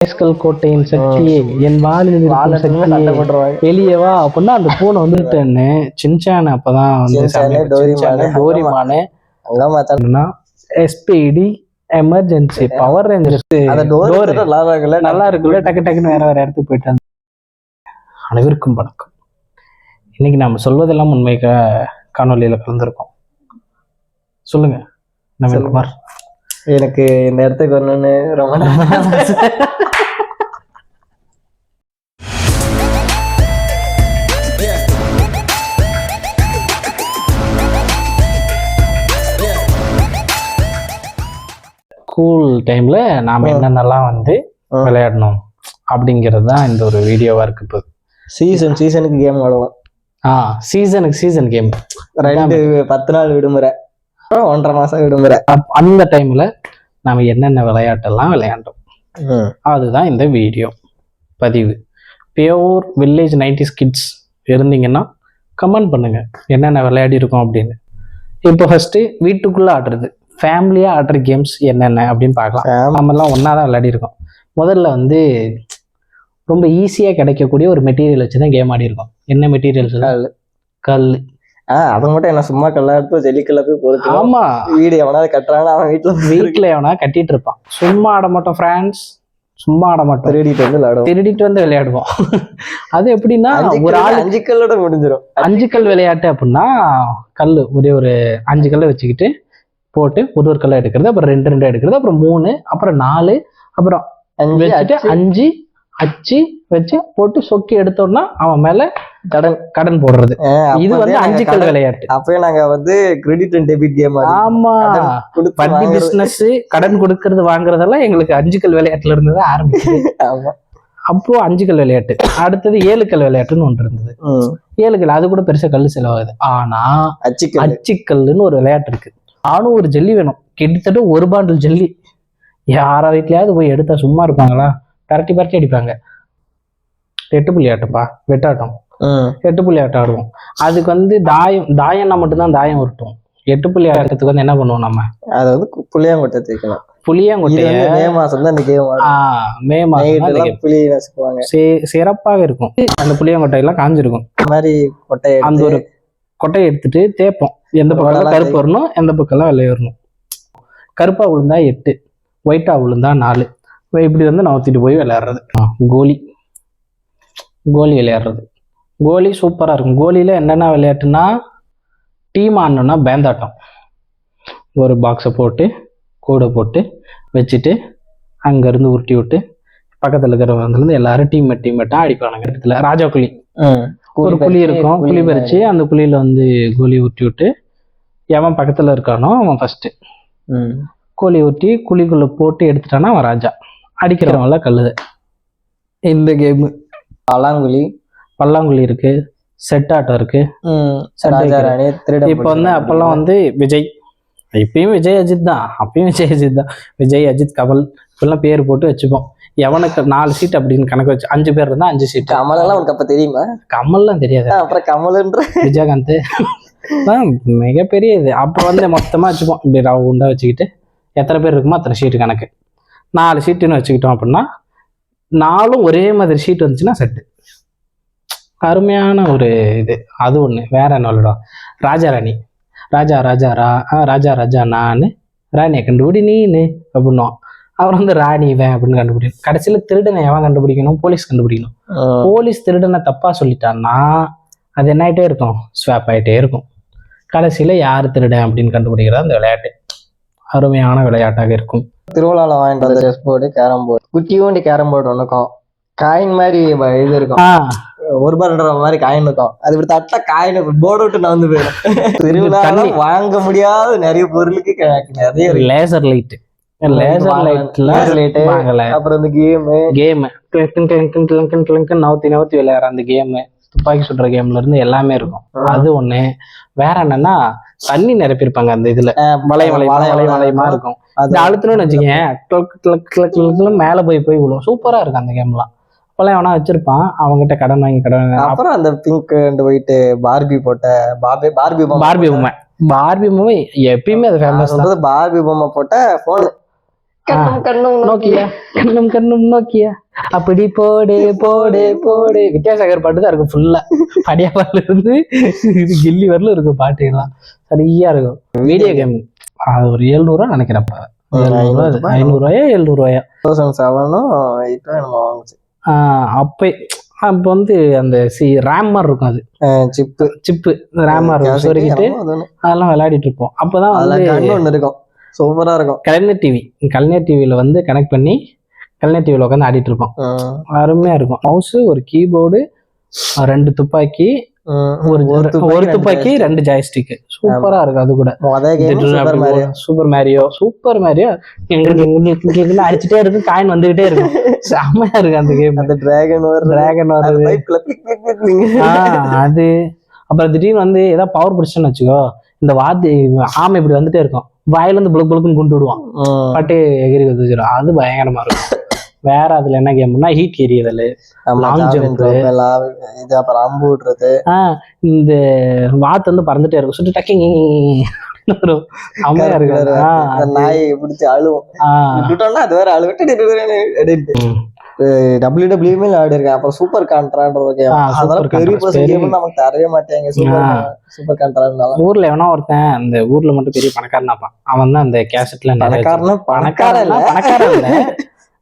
கோட்டையின் சக்தியே என் வாலில் வெளியவா அப்படின்னா அந்த பூனை வந்துட்டேன்னு சின்சான் அப்பதான் வந்து டோரிமானு எஸ்பிடி எமர்ஜென்சி பவர் ரேஞ்சர்ஸ் நல்லா இருக்குல்ல டக்கு டக்குன்னு வேற இடத்துக்கு போயிட்டாங்க. அனைவருக்கும் வணக்கம். இன்னைக்கு நாம சொல்வதெல்லாம் உண்மை காணொலியில கலந்துருக்கோம். சொல்லுங்க நவீன்குமார். எனக்கு இந்த இடத்துக்கு வரணும்னு ரொம்ப ஸ்கூல் டைம்ல நாம என்னென்னலாம் வந்து விளையாடணும் அப்படிங்கிறது தான் இந்த ஒரு வீடியோவா இருக்கு. இப்போ சீசனுக்கு கேம் விளையாடுவோம். சீசன் கேம் 10 நாள் விடுமுறை, 1.5 மாசம் விடுமுறை. அந்த டைம்ல நாம என்னென்ன விளையாட்டெல்லாம் விளையாண்டோம் அதுதான் இந்த வீடியோ பதிவு. பியோர் வில்லேஜ் 90s கிட்ஸ் இருந்தீங்கன்னா கமெண்ட் பண்ணுங்க என்னென்ன விளையாடி இருக்கோம் அப்படின்னு. இப்போ ஃபர்ஸ்ட் வீட்டுக்குள்ள ஆடுறது, ஃபேமிலியா ஆடுற கேம்ஸ் என்னென்ன அப்படின்னு பார்க்கலாம். நம்மெல்லாம் ஒன்னா தான் விளையாடி இருக்கோம். முதல்ல வந்து ரொம்ப ஈஸியா கிடைக்கக்கூடிய ஒரு மெட்டீரியல் வச்சுதான் கேம் ஆடி இருக்கோம். என்ன மெட்டீரியல்ஸ்? கல். அதை மட்டும் என்ன சும்மா கல்லா எடுத்து ஜல்லிக்கல்ல போய் பொறுத்து. ஆமா, வீடு எவனாவது கட்டுறாங்கன்னா அவன் வீட்டுல எவனா கட்டிட்டு இருப்பான். சும்மா ஆட மாட்டோம் ஃப்ரெண்ட்ஸ், சும்மா ஆட மாட்டோம், திருடிட்டு வந்து விளையாடுவோம். அது எப்படின்னா ஒரு ஆள் 5 கல்லோட முடிஞ்சிடும். 5 கல் விளையாட்டு அப்படின்னா கல் ஒரு 5 கல்லை வச்சுக்கிட்டு போட்டு ஒரு கல்லை எடுக்கிறது, அப்புறம் 2 எடுக்கிறது, அப்புறம் 3, அப்புறம் 4, அப்புறம் 5 அச்சு வச்சு போட்டு சொக்கி எடுத்தோம்னா அவன் மேல கடன் போடுறது. இது வந்து 5 கல் விளையாட்டு. அப்பவே நாங்க வந்து கிரெடிட் அண்ட் டெபிட் கேம். ஆமா, வட்டி பிசினஸ், கடன் கொடுக்கறது வாங்குறதெல்லாம் எங்களுக்கு 5 கல் விளையாட்டுல இருந்து தான் ஆரம்பிச்சு. அப்போ 5 கல் விளையாட்டு. அடுத்தது 7 கல் விளையாட்டுன்னு ஒன்று இருந்தது. 7 கல் அது கூட பெருசா கல் செலவாகுது. ஆனா அச்சுக்கல்லுன்னு ஒரு விளையாட்டு இருக்கு. ஆனும் ஒரு ஜல்லி வேணும், கிட்டத்தட்ட 1 பாண்டில் ஜல்லி. யாரா வீட்லயாவது போய் எடுத்தா சும்மா இருப்பாங்களா? பரட்டி அடிப்பாங்க. 8 புள்ளி ஆட்டப்பா, வெட்டாட்டம். 8 புள்ளி ஆட்டம் ஆடுவோம். அதுக்கு வந்து தாயம்னா மட்டும்தான் தாயம் உருட்டும். 8 புள்ளி ஆட்டத்துக்கு வந்து என்ன பண்ணுவோம் நம்ம? அது வந்து புளியாங்கொட்டை தேய்க்கலாம். புளியாங்கொட்டையை மே மாசம் தான் இந்த கேம். மே மாசம் புளி நசுக்குவாங்க. சிறப்பாக இருக்கும். அந்த புளியாங்கொட்டையெல்லாம் காஞ்சிருக்கும். அந்த மாதிரி கொட்டையை அந்த ஒரு கொட்டையை எடுத்துட்டு தேய்ப்போம். எந்த பக்கம் கருப்பு வரணும், எந்த பக்கம்லாம் வெள்ளை வரணும். கருப்பா விழுந்தா 8, ஒயிட்டா விழுந்தா 4. இப்படி வந்து நவுத்திட்டு போய் விளையாடுறது. கோலி விளையாடுறது. கோலி சூப்பரா இருக்கும். கோலியில என்னென்ன விளையாட்டுன்னா, டீம் ஆடணும்னா பேந்தாட்டம். ஒரு பாக்ஸை போட்டு கூடை போட்டு வச்சுட்டு அங்கேருந்து உருட்டி விட்டு பக்கத்தில் இருக்கிறவங்க எல்லாரும் டீம்மேட்டாக அடிப்பானுங்க. இடத்துல ராஜா குழி, ஒரு குழி இருக்கும். குழி பறிச்சு அந்த குழியில வந்து கோலி ஊற்றி விட்டு எவன் பக்கத்துல இருக்கானோ அவன் ஃபர்ஸ்ட் கோலி ஊற்றி குழிக்குள்ள போட்டு எடுத்துட்டானா அவன் ராஜா. அடிக்கிறவங்கள கல்லுது. இந்த கேமு பல்லாங்குழி இருக்கு, செட் ஆட்டம் இருக்கு. இப்ப வந்து அப்பெல்லாம் வந்து விஜய், இப்பயும் விஜய் அஜித் தான், அப்பயும் விஜய் அஜித் தான். விஜய் அஜித் கமல் இப்பெல்லாம் பேர் போட்டு வச்சுப்போம். எவனுக்கு 4 சீட் அப்படின்னு கணக்கு வச்சு 5 பேர் இருந்தா 5 சீட். கமல்லாம் உனக்கு அப்ப தெரியுமா? கமல்லாம் தெரியாது. அப்புறம் கமல்ன்ற விஜயகாந்த் மிகப்பெரிய இது. அப்ப வந்து மொத்தமா வச்சுப்போம். இப்படி ரவுண்டா வச்சுக்கிட்டு எத்தனை பேர் இருக்குமோ அத்தனை சீட்டு கணக்கு. 4 சீட்டுன்னு வச்சுக்கிட்டோம் அப்படின்னா 4ம் ஒரே மாதிரி சீட் வந்துச்சுன்னா செட்டு. அருமையான ஒரு இது. அது ஒண்ணு. வேற என்ன விளையாடும்? ராஜா ராணி. ராஜா நானு, ராணியை கண்டுபிடி நீனு அப்படின்னும். அவர் வந்து ராணி இவன் அப்படின்னு கண்டுபிடிக்கணும். கடைசியில திருடனை எவன் கண்டுபிடிக்கணும்? போலீஸ் கண்டுபிடிக்கணும். போலீஸ் திருடனை தப்பா சொல்லிட்டான்னா அது என்ன ஆகிட்டே இருக்கும்? ஸ்வாப் ஆகிட்டே இருக்கும். கடைசியில யார் திருடன் அப்படின்னு கண்டுபிடிக்கிறது அந்த விளையாட்டு. அருமையான விளையாட்டாக இருக்கும். திருவிழாவில் வாங்கிட்டு வந்த செஸ் போர்டு, கேரம் போர்டு, குட்டியோண்டி கேரம் போர்டு ஒன்றுக்கும் காயின் மாதிரி இது இருக்கும். 1 ரூபாய் 2 ரூபாய் மாதிரி காயின் இருக்கும். அது இப்படி தட்டா காயின் போர்டு விட்டு நான் வந்து போயிடும். திருவிழால வாங்க முடியாத நிறைய பொருளுக்கு நிறைய லேசர் லைட், அப்புறம் இந்த கேம் நவுத்தி விளையாடுற அந்த கேமு, துப்பாக்கி சுடுற கேம்ல இருந்து எல்லாமே இருக்கும். அது ஒண்ணு. வேற என்னன்னா தண்ணி நிரப்பிருப்பாங்க அந்த இதுல, வளையமா இருக்கும். அது அழுத்தணும்னு வச்சுக்கேன் மேல போய் விழும். சூப்பரா இருக்கும் அந்த கேம்லாம். அப்பெல்லாம் எவனா வச்சிருப்பான், அவங்ககிட்ட கடன் வாங்கி. அப்புறம் அந்த பிங்க் அண்ட் ஒயிட் பார்பி போட்ட பார்பி பொம்மை எப்பயுமே அது ஃபேமஸ். பார்பி பொம்மை போட்ட போன் கண்ணும் நோக்கியா கண்ணும் கண்ணும் நோக்கியா அப்படி போடு போடு போடு. வித்யாசாகர் பாட்டு தான் இருக்கும் ஃபுல்லா. படியாவால இருந்து கில்லி வரலும் இருக்கும் பாட்டுலாம் சரியா இருக்கும். வீடியோ கேம் ஒரு 700 நினைக்கிறப்ப 500 700 அப்ப அப்ப வந்து அந்த ரேம் மாதிரி இருக்கும். அது சிப்பு ரேம் மாதிரி இருக்கும். சொருகிட்டு அதெல்லாம் விளையாடிட்டு இருப்போம். அப்பதான் ஒண்ணு இருக்கும் சூப்பரா இருக்கும். கலைஞர் டிவியில வந்து கனெக்ட் பண்ணி கலைஞர் டிவியில உட்காந்து ஆடிட்டு இருப்போம். அருமையா இருக்கும். மவுஸ், ஒரு கீபோர்டு, 2 துப்பாக்கி, ஒரு துப்பாக்கி, 2 ஜாய்ஸ்டிக். சூப்பரா இருக்கும். அது கூட சூப்பர் மேரியோ எங்களுக்கு அடிச்சுட்டே இருக்கும். காயின் வந்துகிட்டே இருக்கும். செம்மையா இருக்கு அந்த கேம். அந்த டிராகன் அது அப்புறம் திடீர்னு வந்து ஏதாவது பவர் பிடிச்சுன்னு வச்சுக்கோ, இந்த ஆமை இப்படி வந்துட்டே இருக்கும். வாயில இருந்து புளுக்குன்னு கொண்டு விடுவான். பட்டு எகிரி வச்சுரும். அது பயங்கரமா இருக்கும். வேற அதுல என்ன கேம்னா ஹீட் எரியதல், லாங் ஜம்ப், அப்புறம் அம்பு விடுறது. இந்த வாத்து வந்து பறந்துட்டே இருக்கும். சுட்டு டக்கிங் அம்மையா இருக்கு. நாயை பிடிச்சி அழுவும். அது வேற அழுவிட்டு WWE ஆடி இருக்கேன். அப்புறம் சூப்பர் கான்ட்ரான்ற ஒரு கேம். அதெல்லாம் பெரிய கேம் நமக்கு தரவே மாட்டாங்க. சூப்பர் கான்ட்ரானால ஊர்ல எவனா ஒருத்தன் அந்த ஊர்ல மட்டும் பெரிய பணக்காரனாப்பான். அவன் தான் அந்த கேசட்ல பணக்காரன் இல்ல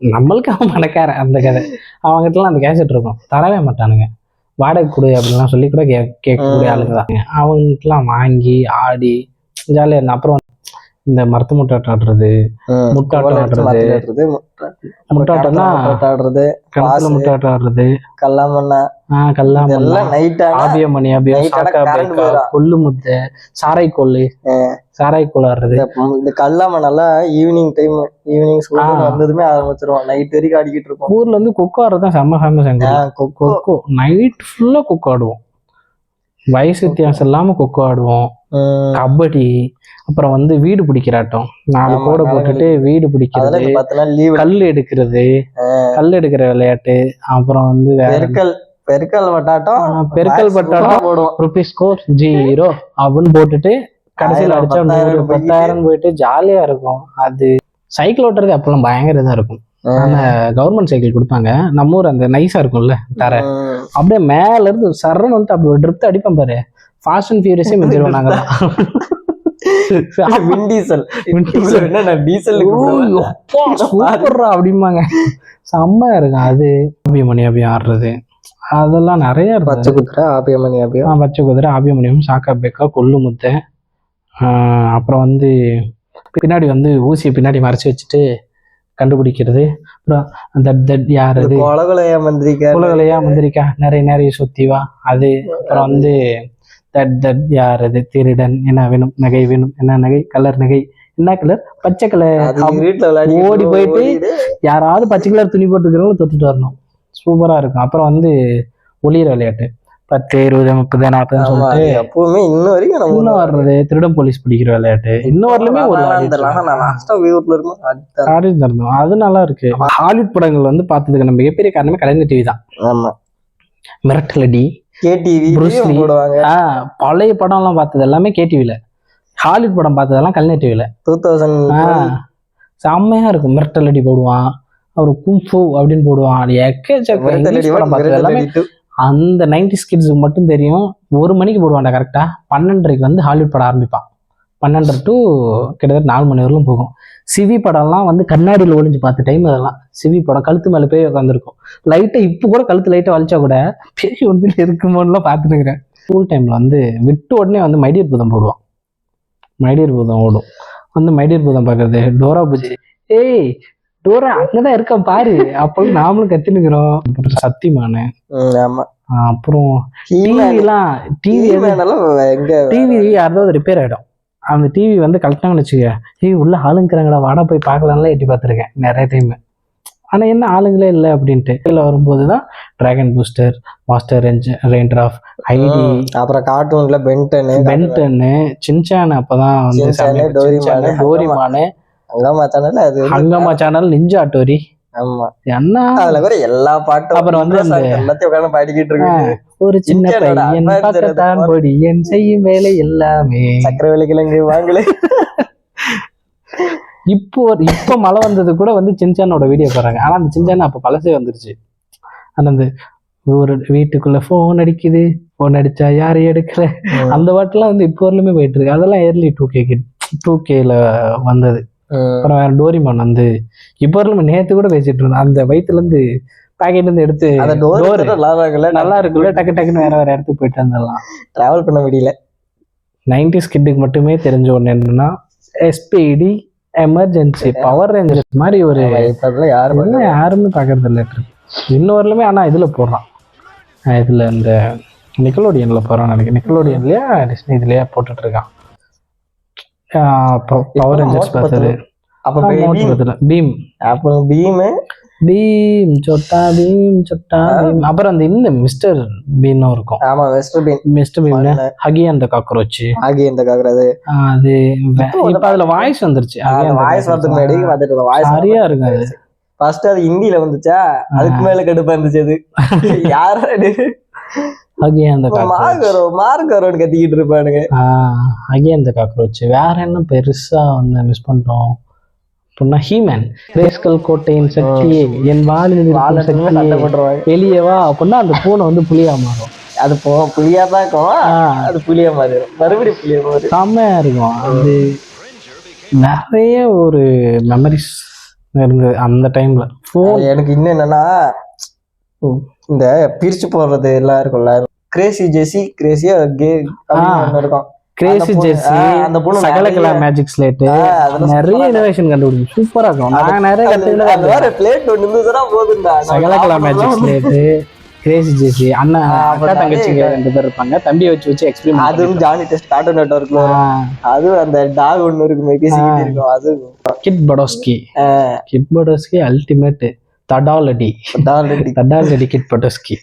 நம்மளுக்கு அவன் பணக்காரன். அந்த கதை அவங்ககிட்டலாம் அந்த கேசட் இருக்கும். தரவே மாட்டானுங்க. வாடகை கொடு அப்படின்லாம் சொல்லி கூட கேட்கக்கூடிய ஆளுங்க தான். அவங்ககிட்டலாம் வாங்கி ஆடி ஜாலியா இருந்தேன். அப்புறம் இந்த மரத்து முட்டாட்டம் ஆடுறது, முட்டாட்டம் ஆடுறது, முட்டாட்டம்னா கணத்துல முட்டாட்டம் ஆடுறது, கல்லாமண்ணா, ஆபியமணி, கொல்லு முத்தை, சாராய்கோல் ஆடுறது. இந்த கல்லாமண்ணெல்லாம் ஈவினிங் வந்ததுமே ஆரம்பிச்சிருவோம். நைட் வரைக்கும் ஆடிக்கிட்டு இருப்போம். ஊர்ல இருந்து கொக்கோ ஆடுறதுதான் செம்ம ஃபேமஸ். கொக்கோ நைட் ஃபுல்லா கொக்கோ ஆடுவோம். வயசு வித்தியாசம் இல்லாம கொக்கோ ஆடுவோம். கபடி, அப்புறம் வந்து வீடு பிடிக்கிறாட்டம், 4 கோடை போட்டுட்டு வீடு பிடிக்கிறது, கல் எடுக்கிற விளையாட்டு. அப்புறம் வந்து பெருக்கல் பட்டாட்டம் போடுவோம். ருபீஸ் ஸ்கோர் 0 அப்படின்னு போட்டுட்டு கடைசியில் அடிச்சா 10,000 போயிட்டு ஜாலியா இருக்கும். அது சைக்கிள் ஓட்டுறது அப்பெல்லாம் பயங்கர இதா இருக்கும். கவர்மெண்ட் சைக்கிள் கொடுப்பாங்க. நம்ம ஊர் அந்த நைஸா இருக்கும்ல தர, அப்படியே மேல இருந்து சரண் வந்து அப்படி ஒரு ட்ரிப்ட் அடிப்பேன் பாரு. ஃபாஸ்ட் அண்ட் ஃபியூரியஸே மிஞ்சிருவோம் நாங்க. அப்படிம்பாங்க. செம்மையா இருக்கும். அது ஆபியமணி ஆடுறது அதெல்லாம் நிறைய இருக்கும். பச்சை குதிரை, ஆபியமணியம், சாக்கா பேக்கா, கொல்லு முத்தை. அப்புறம் வந்து பின்னாடி வந்து ஊசியை பின்னாடி மறைச்சு வச்சுட்டு கண்டுபிடிக்கிறது. அப்புறம் யாரு குலகலையா மந்திரிக்கா நிறைய சுத்திவா. அது அப்புறம் வந்து யாரது திருடன், என்ன வேணும், நகை வேணும், என்ன நகை, கலர் நகை, என்ன கலர், பச்சை கலர். ஓடி போயிட்டு யாராவது பச்சை கலர் துணி போட்டுக்கிறவங்க தொட்டுட்டு வரணும். சூப்பரா இருக்கும். அப்புறம் வந்து ஒளியிற விளையாட்டு 10, 20, 30, 40 சொல்லிட்டு எப்பவுமே இன்னும் வரைக்கும் வர்றது. திருடன் போலீஸ் பிடிக்கிற விளையாட்டு இன்னும் வரலுமே ஒரு இருந்தோம். அது நல்லா இருக்கு. ஹாலிவுட் படங்கள் வந்து பார்த்ததுக்கு நம்ம மிகப்பெரிய காரணமே கலைஞர் டிவி தான். மிரட்டலடி, பழைய படம் எல்லாம் பார்த்தது எல்லாமே கேடிவில. ஹாலிவுட் படம் பார்த்ததெல்லாம் கலைஞர் டிவில. 2000 செம்மையா இருக்கும். மிரட்டலடி போடுவான், அப்புறம் கும்ஃபு அப்படின்னு போடுவான். இங்கிலீஷ் படம் பார்த்தது எல்லாமே அந்த 90s கிட்ஸுக்கு மட்டும் தெரியும். 1 மணிக்கு போடுவான்டா கரெக்டா. 12:30 வந்து ஹாலிவுட் படம் ஆரம்பிப்பான். 12 to கிட்டத்தட்ட 4 மணி வரலும் போகும். சிவி படம்லாம் வந்து கண்ணாடியில் ஒளிஞ்சு பார்த்த டைம். அதெல்லாம் சிவி படம் கழுத்து மேலே போய் உட்காந்துருக்கும். லைட்டை இப்போ கூட கழுத்து லைட்டை வலிச்சா கூட பெரிய ஒன்றில் இருக்குமோலாம் பார்த்துருக்கிறேன். ஸ்கூல் டைம்ல வந்து விட்டு உடனே வந்து மைடியர் பூதம் போடுவான். மைடியர் பூதம் ஓடும். வந்து மைடியர் பூதம் பார்க்கறது. டோரா பூஜி, ஏய் டோரா அங்கதான் இருக்க பாரு அப்படின்னு நாமளும் கத்தினுக்கிறோம். சத்தியமான அப்புறம் டிவி யாராவது ரிப்பேர் ஆயிடும். அந்த டிவி வந்து கலெக்டாங்கன்னு வச்சுக்க, உள்ள ஆளுங்கிறாங்கடா வாடா போய் பார்க்கலாம்லாம் எட்டி பார்த்துருக்கேன் நிறைய டைம். ஆனா என்ன ஆளுங்களே இல்லை அப்படின்ட்டு இதுல வரும்போதுதான் டிராகன் பூஸ்டர், மாஸ்டர் ரெயின்ட்ராப், ஐடி, அப்புறம் கார்ட்டூன்ல பென்டனு, சின்சான், அப்பதான் வந்து டோரிமானு, ஹங்கமா சேனல், நிஞ்சா டோரி. என்ன அதுல கூட எல்லா பாட்டும். அப்புறம் வந்து எல்லாத்தையும் உட்கார்ந்து பாடிக்கிட்டு இருக்கு. ஒரு சின்ன பையன் பக்கத்தான் பொடியன் செய்யும் வேலை எல்லாமே, சக்கரவள்ளி கிழங்கு வாங்கல. இப்போ மழை வந்தது கூட வந்து சின்சானோட வீடியோ போடுறாங்க. ஆனா அந்த சின்சான் அப்ப பழசே வந்துருச்சு. ஆனா அந்த ஒரு வீட்டுக்குள்ள போன் அடிக்குது, போன் அடிச்சா யாரையும் எடுக்கல, அந்த பாட்டுலாம் வந்து இப்போ வரலுமே போயிட்டு இருக்கு. அதெல்லாம் ஏர்லி 2Kல வந்தது. அப்புறம் வேற டோரிமான் வந்து இப்போ வரலுமே நேத்து கூட பேசிட்டு இருந்தோம். அந்த வயிற்றுல இருந்து பாக்கெட்ல இருந்து எடுத்து நல்லா இருக்குல்ல, டக்கு டக்குன்னு வேற இடத்துக்கு போயிட்டு வந்துடலாம். டிராவல் பண்ண முடியல. 90s கிட்டுக்கு மட்டுமே தெரிஞ்ச ஒண்ணு என்னன்னா SPD எமர்ஜென்சி பவர் ரேஞ்சர்ஸ் மாதிரி ஒரு யாருமே பாக்குறது இல்லை. இன்னும் வரலுமே ஆனா இதுல போடுறான், இதுல இந்த நிக்கலோடியன்ல போறான்னு நினைக்கிறேன். நிக்கலோடியன்லயா டிஸ்னி இதுலயா போட்டுட்டு இருக்கான். பவர் ரேஞ்சர்ஸ் பார்த்தது. பீம் சொட்டா பீம். அப்புறம் அந்த இந்த மிஸ்டர் பீனும் இருக்கும். ஆமா, மிஸ்டர் பீம், ஹகி அந்த காக்ரோச். அது இப்ப அதுல வாய்ஸ் வந்துருச்சு. சரியா இருக்கு அது. ஃபர்ஸ்ட் அது ஹிந்தில வந்துச்சா, அதுக்கு மேல கடுப்பா இருந்துச்சு. அது யாரு ஹகி அந்த மார்கரோன்னு கத்திக்கிட்டு இருப்பானுங்க. ஹகி அந்த காக்ரோச். வேற என்ன பெருசா வந்து மிஸ் பண்ணிட்டோம் அப்படின்னா ஹீமேன். ரேஸ்கல் கோட்டையின் சக்தியே என் வாலில் வெளியவா அப்படின்னா அந்த பூனை வந்து புலியா மாறும். அது புலியாதான் இருக்கும், அது புலியா மாறிடும், மறுபடியும் புலியா மாறும். செம்மையா இருக்கும். அது நிறைய ஒரு மெமரிஸ் இருந்தது அந்த டைம்ல. எனக்கு இன்னும் என்னன்னா, இந்த பிரிச்சு போடுறது எல்லாம் இருக்கும்ல, கிரேசி ஜெசி கிரேசியா இருக்கும். கிரேசி ஜெர்சி, சகலகலா மேஜிக் ஸ்லேட், நிறைய இனோவேஷன் கண்டுபிடிச்சு சூப்பரா இருக்கும். நான் நிறைய சகலகலா மேஜிக் ஸ்லேட், கிரேசி ஜெர்சி. அண்ணா அக்கா தங்கச்சிங்க 2 பேர் இருப்பாங்க. தம்பியை வச்சு எக்ஸ்பிரிமெண்ட். அதுவும் ஜானி டெஸ்ட் கார்ட்டூன் நெட்வொர்க்ல அது அந்த டாக் ஒன்னு இருக்குமே பேசிக்கிட்டு இருக்கும். அது கிட் படோஸ்கி அல்டிமேட் தடாலடி கிட் படோஸ்கி.